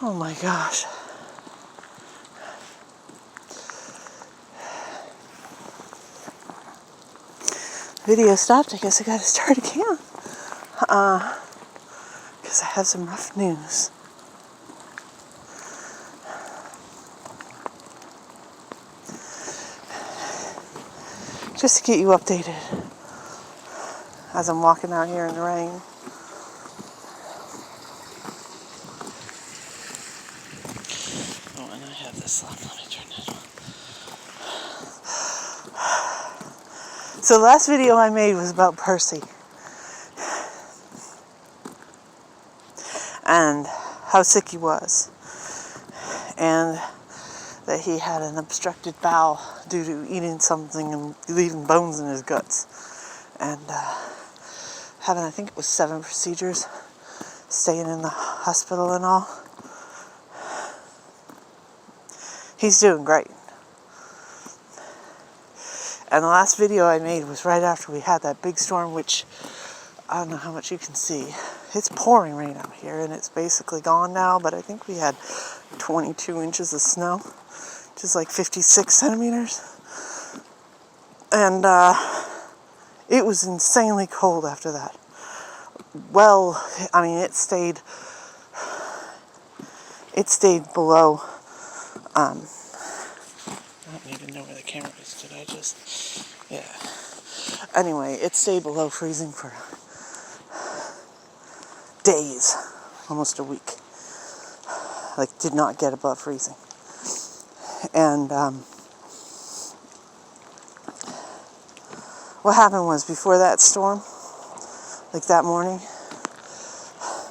Oh my gosh. Video stopped. I guess I gotta start again. Because I have some rough news. Just to get you updated as I'm walking out here in the rain. Oh, and I have this on. Let me turn that on. So the last video I made was about Percy. And how sick he was. And that he had an obstructed bowel due to eating something and leaving bones in his guts. And having, I think it was 7 procedures, staying in the hospital and all. He's doing great. And the last video I made was right after we had that big storm, which I don't know how much you can see. It's pouring rain out here, and it's basically gone now, but I think we had 22 inches of snow, which is like 56 centimeters. And it was insanely cold after that. Well, I mean, it stayed below, I don't even know where the camera is. Did I just, yeah. Anyway, it stayed below freezing for days, almost a week. Like, did not get above freezing. And what happened was, before that storm, like that morning,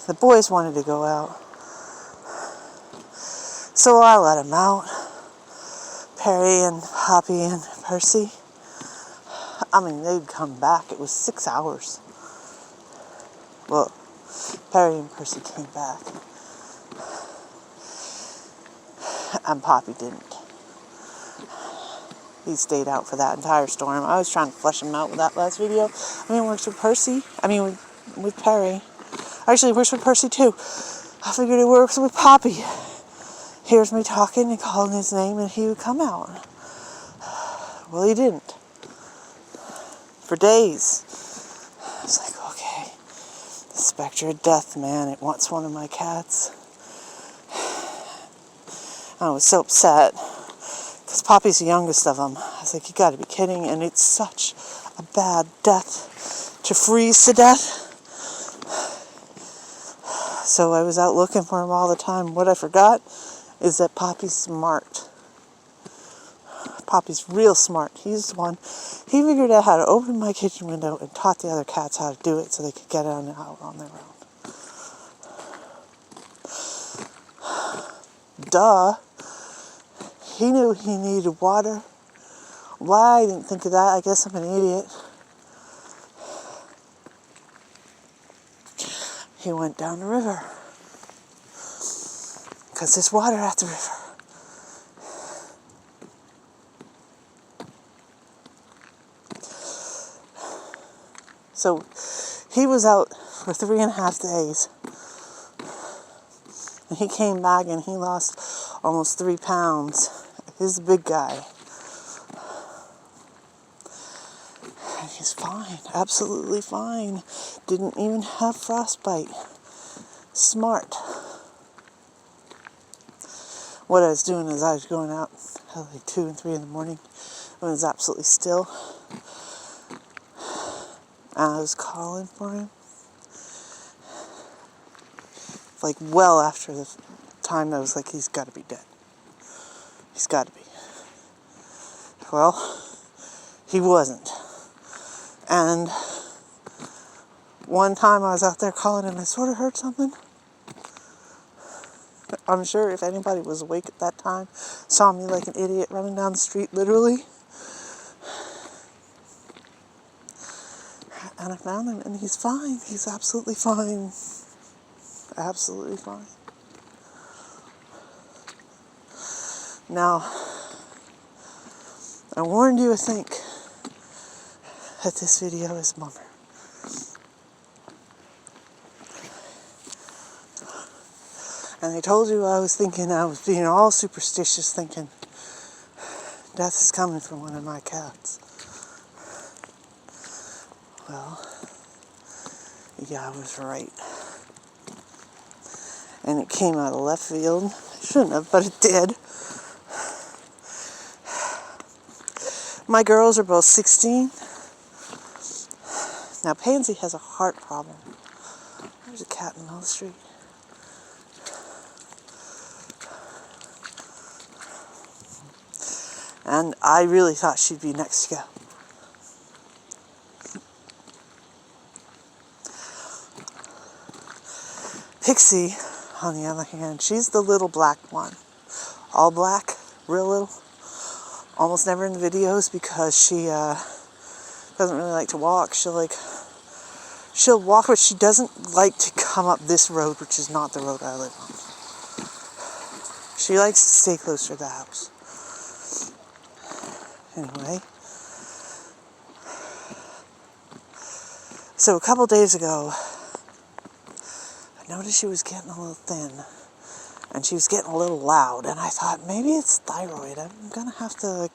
the boys wanted to go out. So I let them out. Perry and Poppy and Percy. I mean, they'd come back. It was 6 hours. Well, Perry and Percy came back. And Poppy didn't. He stayed out for that entire storm. I was trying to flush him out with that last video. I mean, it works with Percy. I mean, with Perry. Actually, it works with Percy too. I figured it works with Poppy. Hears me talking and calling his name, and he would come out. Well, he didn't. For days. I was like, okay, the specter of death, man. It wants one of my cats. I was so upset. Because Poppy's the youngest of them. I was like, you gotta be kidding. And it's such a bad death to freeze to death. So I was out looking for him all the time. What I forgot is that Poppy's smart. Poppy's real smart. He's the one. He figured out how to open my kitchen window and taught the other cats how to do it so they could get out on their own. Duh. He knew he needed water. Why I didn't think of that? I guess I'm an idiot. He went down the river. Because there's water at the river. So he was out for 3.5 days. And he came back and he lost almost 3 pounds. He's a big guy. And he's fine. Absolutely fine. Didn't even have frostbite. Smart. What I was doing is I was going out at like 2 and 3 in the morning when it was absolutely still. And I was calling for him. Like well after the time I was like, he's got to be dead. He's got to be. Well, he wasn't. And one time I was out there calling and I sort of heard something. I'm sure if anybody was awake at that time, saw me like an idiot running down the street, literally. And I found him, and he's fine. He's absolutely fine. Absolutely fine. Now, I warned you, I think, that this video is a bummer. And I told you I was being all superstitious, thinking death is coming for one of my cats. Well, yeah, I was right. And it came out of left field. It shouldn't have, but it did. My girls are both 16. Now, Pansy has a heart problem. There's a cat in the middle of the street. And I really thought she'd be next to go. Pixie, on the other hand, she's the little black one. All black, real little. Almost never in the videos because she doesn't really like to walk. She'll walk, but she doesn't like to come up this road, which is not the road I live on. She likes to stay closer to the house. Anyway. So a couple days ago, I noticed she was getting a little thin. And she was getting a little loud. And I thought, maybe it's thyroid. I'm going to have to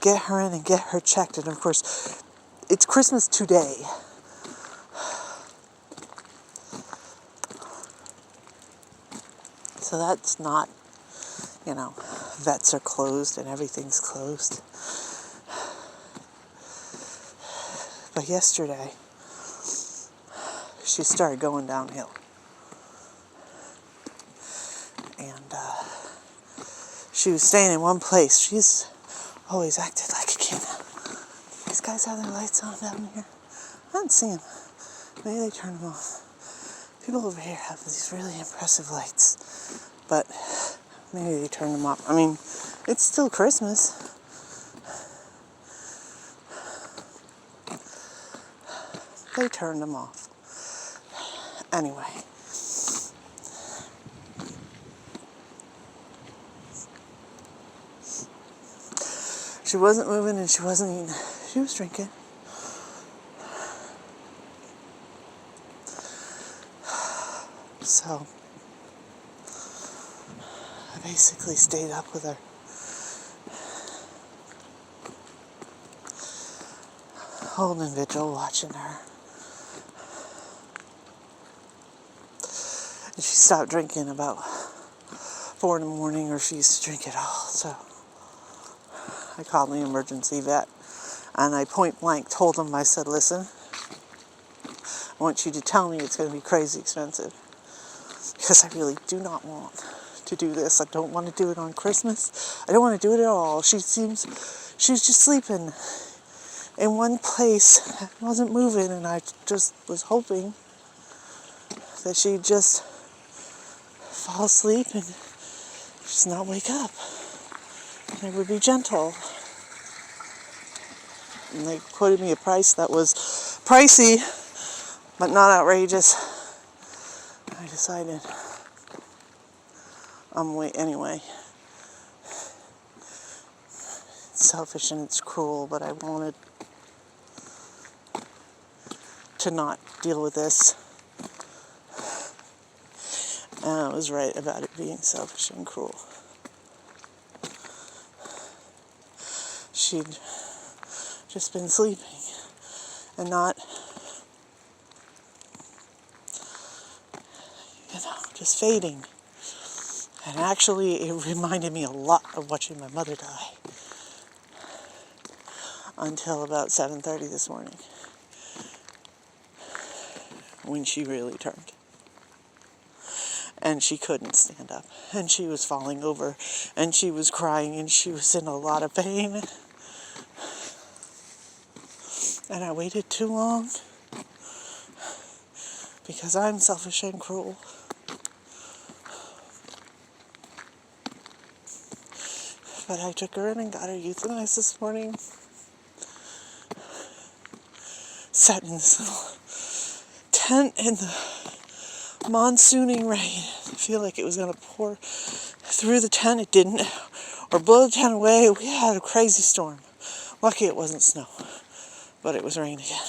get her in and get her checked. And of course, it's Christmas today. So that's not, vets are closed and everything's closed. But yesterday, she started going downhill. And she was staying in one place. She's always acted like a kid. These guys have their lights on down here. I don't see them. Maybe they turn them off. People over here have these really impressive lights. But maybe they turn them off. I mean, it's still Christmas. They turned them off. Anyway. She wasn't moving and she wasn't eating. She was drinking. So, I basically stayed up with her. Holding vigil, watching her. And she stopped drinking about 4 in the morning, or she used to drink it all, so I called the emergency vet, and I point blank told him, I said, listen, I want you to tell me it's going to be crazy expensive, because I really do not want to do this. I don't want to do it on Christmas. I don't want to do it at all. She was just sleeping in one place, wasn't moving, and I just was hoping that she'd just fall asleep and just not wake up. And it would be gentle. And they quoted me a price that was pricey, but not outrageous. I decided I'm wait anyway. It's selfish and it's cruel, but I wanted to not deal with this. And I was right about it being selfish and cruel. She'd just been sleeping and not, just fading. And actually, it reminded me a lot of watching my mother die until about 7:30 this morning, when she really turned. And she couldn't stand up, and she was falling over, and she was crying, and she was in a lot of pain. And I waited too long, because I'm selfish and cruel. But I took her in and got her euthanized this morning. Sat in this little tent in the monsooning rain. I feel like it was going to pour through the tent. It didn't. Or blow the tent away. We had a crazy storm. Lucky it wasn't snow. But it was rain again.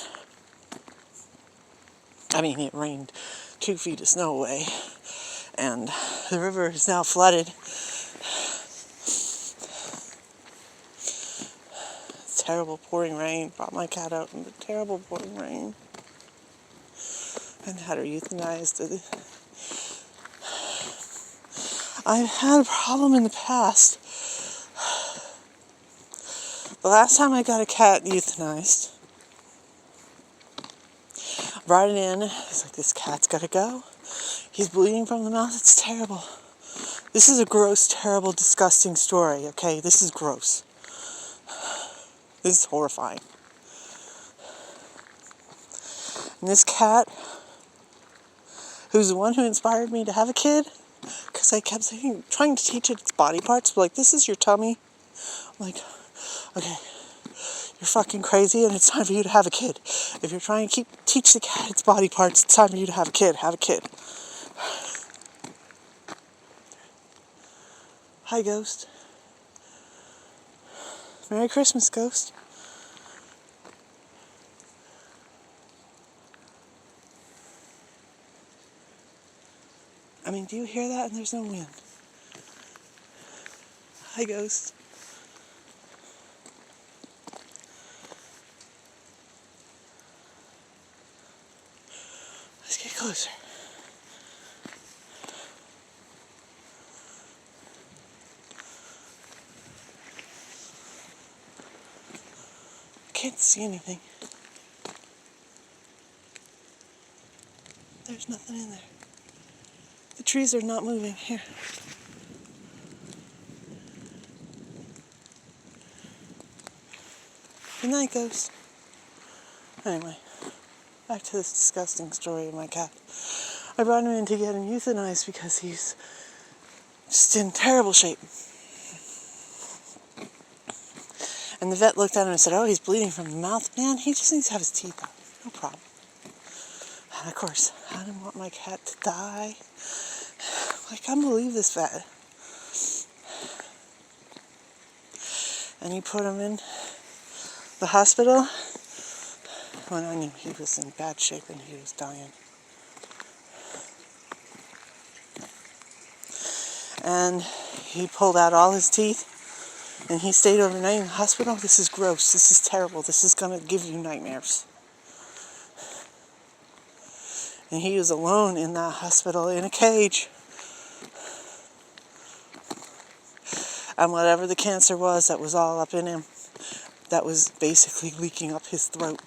I mean, it rained 2 feet of snow away. And the river is now flooded. Terrible pouring rain. Brought my cat out in the terrible pouring rain. And had her euthanized. I've had a problem in the past. The last time I got a cat euthanized, brought it in. It's like, this cat's gotta go. He's bleeding from the mouth. It's terrible. This is a gross, terrible, disgusting story, okay? This is gross. This is horrifying. And this cat, who's the one who inspired me to have a kid, because I kept saying, trying to teach it its body parts, like, this is your tummy. I'm like, okay, you're fucking crazy and it's time for you to have a kid. If you're trying to teach the cat its body parts, it's time for you to have a kid. Have a kid. Hi, Ghost. Merry Christmas, Ghost. I mean, do you hear that? And there's no wind. Hi, Ghost. Let's get closer. I can't see anything. There's nothing in there. The trees are not moving. Here. Good night, Ghost. Anyway, back to this disgusting story of my cat. I brought him in to get him euthanized because he's just in terrible shape. And the vet looked at him and said, oh, he's bleeding from the mouth. Man, he just needs to have his teeth out. No problem. And of course, I didn't want my cat to die. I can't believe this vet. And he put him in the hospital when I knew he was in bad shape and he was dying. And he pulled out all his teeth and he stayed overnight in the hospital. This is gross. This is terrible. This is going to give you nightmares. And he was alone in that hospital in a cage. And whatever the cancer was that was all up in him, that was basically leaking up his throat,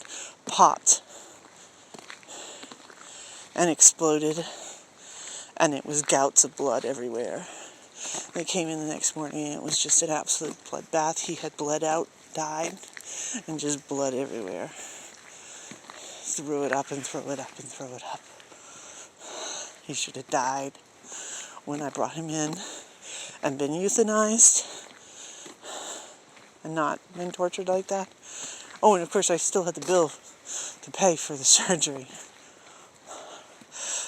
popped and exploded. And it was gouts of blood everywhere. They came in the next morning and it was just an absolute bloodbath. He had bled out, died, and just blood everywhere. Threw it up and throw it up and throw it up. He should have died when I brought him in and been euthanized and not been tortured like that. Oh, and of course I still had the bill to pay for the surgery.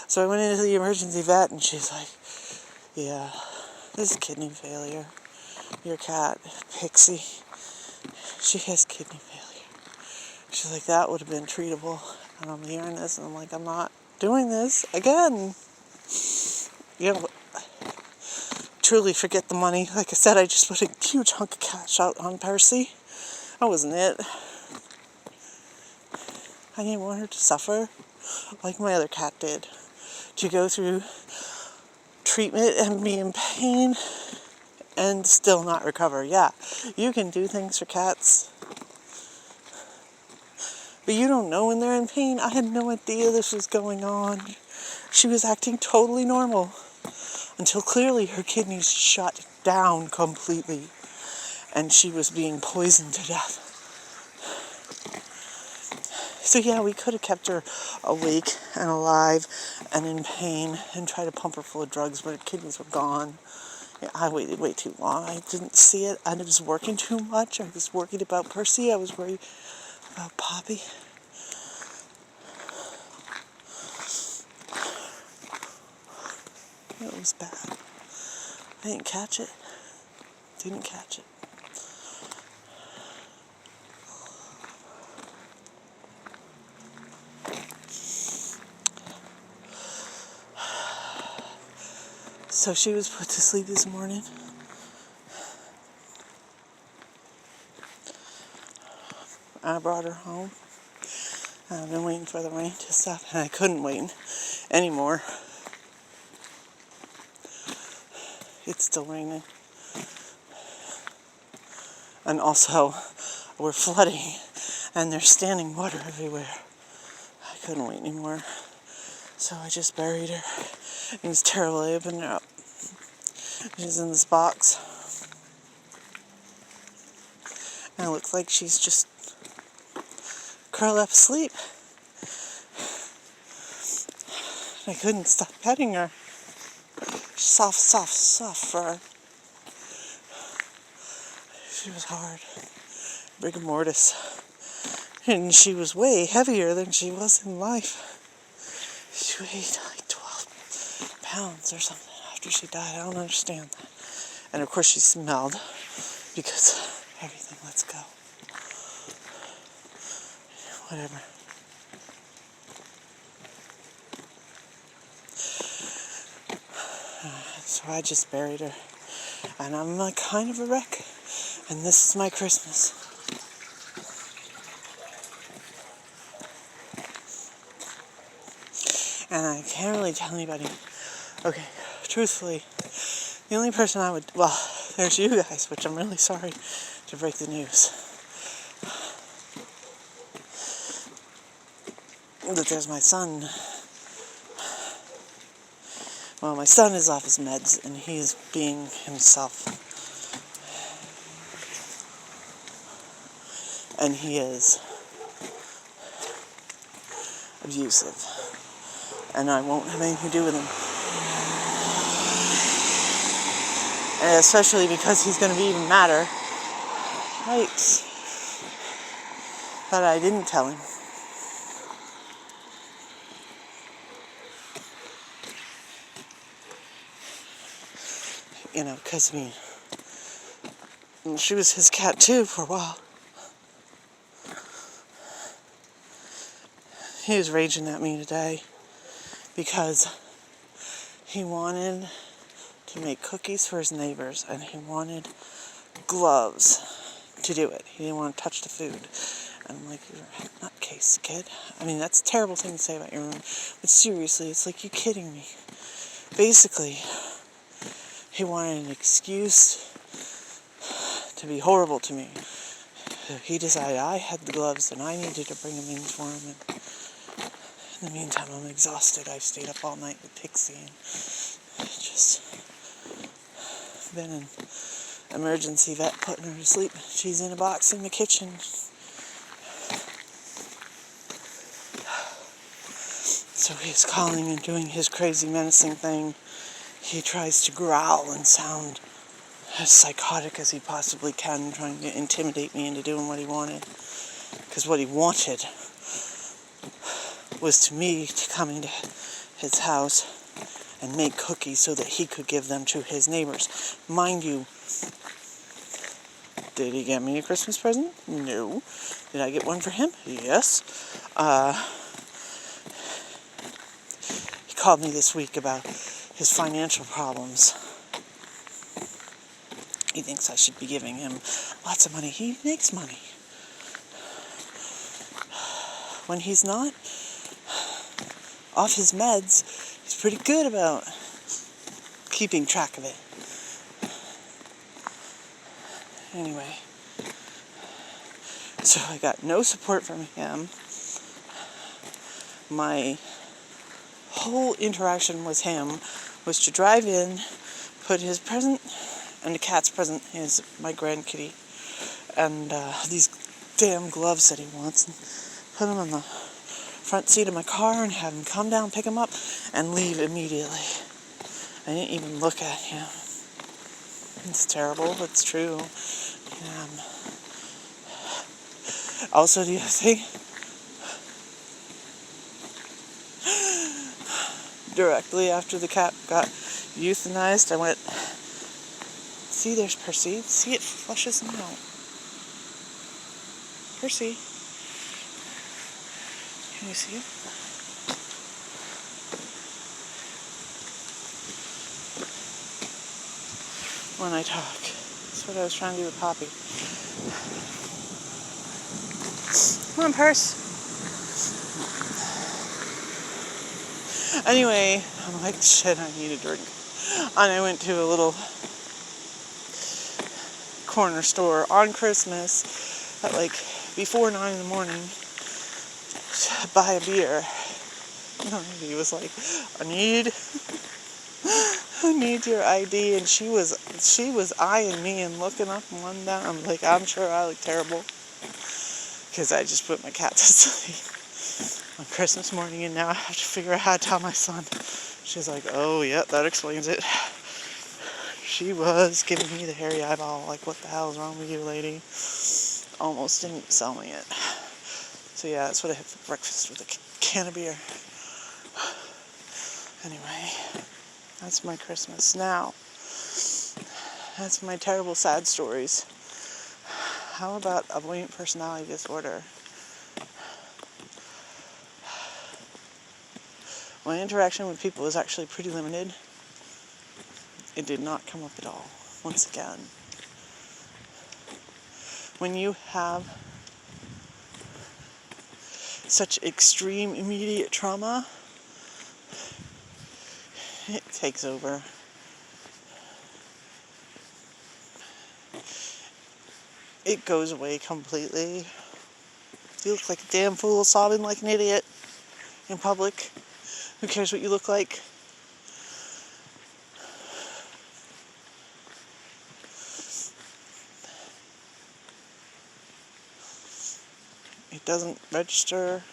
So I went into the emergency vet and she's like, yeah, this is kidney failure. Your cat, Pixie, she has kidney failure. She's like, that would have been treatable. And I'm hearing this and I'm like, I'm not doing this again. You know, truly forget the money. Like I said, I just put a huge hunk of cash out on Percy. That wasn't it. I didn't want her to suffer like my other cat did. To go through treatment and be in pain and still not recover. Yeah, you can do things for cats, but you don't know when they're in pain. I had no idea this was going on. She was acting totally normal until clearly her kidneys shut down completely and she was being poisoned to death. So yeah, we could have kept her awake and alive and in pain and tried to pump her full of drugs, but her kidneys were gone. Yeah, I waited way too long. I didn't see it. I was working too much. I was worried about Percy. I was worried about Poppy. It was bad. I didn't catch it. Didn't catch it. So she was put to sleep this morning. I brought her home. I've been waiting for the rain to stop, and I couldn't wait anymore. It's still raining. And also, we're flooding, and there's standing water everywhere. I couldn't wait anymore. So I just buried her. It was terrible. I opened her up. She's in this box. And it looks like she's just curled up asleep. I couldn't stop petting her. Soft, soft, soft fur. She was hard. Rigor mortis. And she was way heavier than she was in life. She weighed like 12 pounds or something after she died. I don't understand that. And of course she smelled because everything lets go. Whatever. So I just buried her. And I'm like kind of a wreck. And this is my Christmas. And I can't really tell anybody. Okay, truthfully, the only person I would, well, there's you guys, which I'm really sorry to break the news. That there's my son. Well, my son is off his meds, and he's being himself. And he is abusive. And I won't have anything to do with him. And especially because he's going to be even madder. Right. But I didn't tell him. You know, because, I mean, she was his cat too for a while. He was raging at me today because he wanted to make cookies for his neighbors and he wanted gloves to do it. He didn't want to touch the food. And I'm like, you're a nutcase, kid. I mean, that's a terrible thing to say about your room. But seriously, it's like, you kidding me? Basically, he wanted an excuse to be horrible to me. So he decided I had the gloves and I needed to bring them in for him. And in the meantime, I'm exhausted. I stayed up all night with Pixie and just been an emergency vet putting her to sleep. She's in a box in the kitchen. So he's calling and doing his crazy menacing thing. He tries to growl and sound as psychotic as he possibly can, trying to intimidate me into doing what he wanted. Because what he wanted was to me to come into his house and make cookies so that he could give them to his neighbors. Mind you, did he get me a Christmas present? No. Did I get one for him? Yes. He called me this week about his financial problems. He thinks I should be giving him lots of money. He makes money. When he's not off his meds, he's pretty good about keeping track of it. Anyway, so I got no support from him. My whole interaction with him was to drive in, put his present and the cat's present, my grand kitty, and these damn gloves that he wants, and put them on the front seat of my car and have him come down, pick him up, and leave immediately. I didn't even look at him. It's terrible, but it's true. Also, the other thing, directly after the cat got euthanized, I went, see, there's Percy. See, it flushes him out. Percy. Can you see it? when I talk. That's what I was trying to do with Poppy. Come on, purse. Anyway, I'm like, shit, I need a drink. And I went to a little corner store on Christmas at like before 9 in the morning to buy a beer. And he was like, I need your ID. And she was eyeing me and looking up and one down. I'm like, I'm sure I look terrible because I just put my cat to sleep on Christmas morning, and now I have to figure out how to tell my son. She's like, oh, yeah, that explains it. She was giving me the hairy eyeball, like, what the hell is wrong with you, lady? Almost didn't sell me it. So yeah, that's what I had for breakfast with a can of beer. Anyway, that's my Christmas. Now, that's my terrible sad stories. How about avoidant personality disorder? My interaction with people is actually pretty limited. It did not come up at all, once again. When you have such extreme immediate trauma, it takes over. It goes away completely. You look like a damn fool sobbing like an idiot in public. Who cares what you look like? It doesn't register.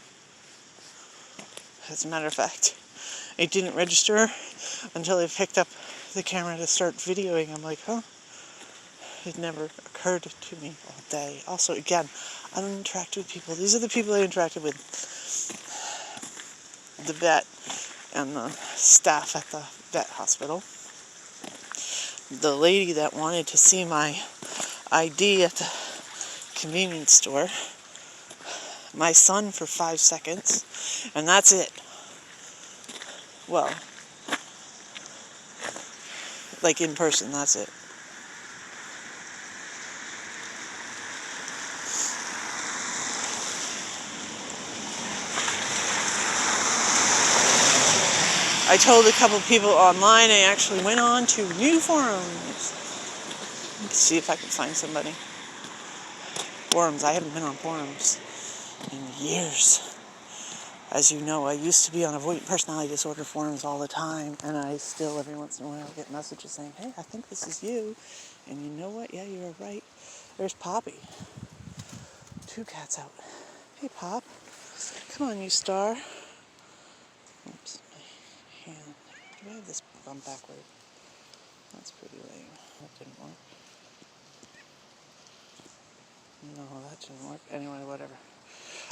As a matter of fact, it didn't register until I picked up the camera to start videoing. I'm like, huh? It never occurred to me all day. Also, again, I don't interact with people. These are the people I interacted with. The vet and the staff at the vet hospital. The lady that wanted to see my ID at the convenience store. My son for 5 seconds. And that's it. Well, like in person, that's it. I told a couple people online I actually went on to new forums. Let's see if I can find somebody. Forums. I haven't been on forums in years. As you know, I used to be on avoidant personality disorder forums all the time, and I still every once in a while get messages saying, hey, I think this is you. And you know what? Yeah, you were right. There's Poppy. 2 cats out. Hey, Pop. Come on, you star. Oops, my hand. Do I have this bump backward? That's pretty lame. That didn't work. No, that didn't work. Anyway, whatever.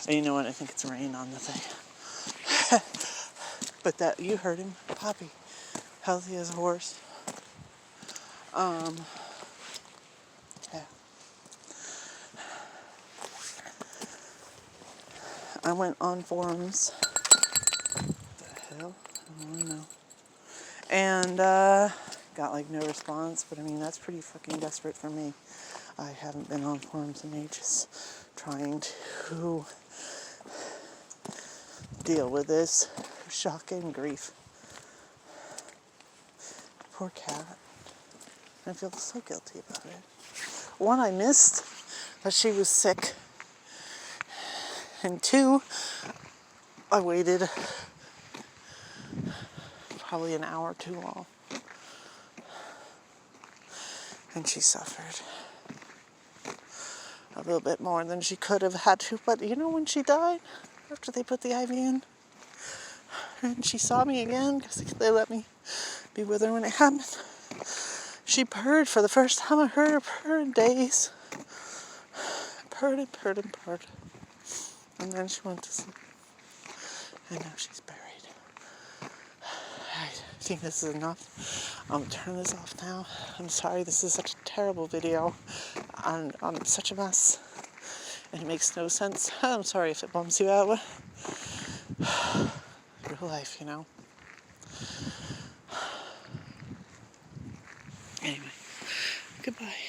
And you know what? I think it's rain on the thing. But that, you heard him. Poppy. Healthy as a horse. Yeah. I went on forums. What the hell? I don't know. And, got like no response, but I mean, that's pretty fucking desperate for me. I haven't been on forums in ages trying to deal with this shock and grief. Poor cat. I feel so guilty about it. One, I missed that she was sick. And 2, I waited probably an hour too long. And she suffered a little bit more than she could have had to. But you know when she died? After they put the IV in? And she saw me again because they let me be with her when it happened. She purred for the first time I heard her purr in days. Purred and purred and purred. And then she went to sleep. And now she's buried. I think this is enough. I'm going to turn this off now. I'm sorry, this is such a terrible video. And I'm such a mess. And it makes no sense. I'm sorry if it bums you out. Real life, you know. Anyway, Goodbye.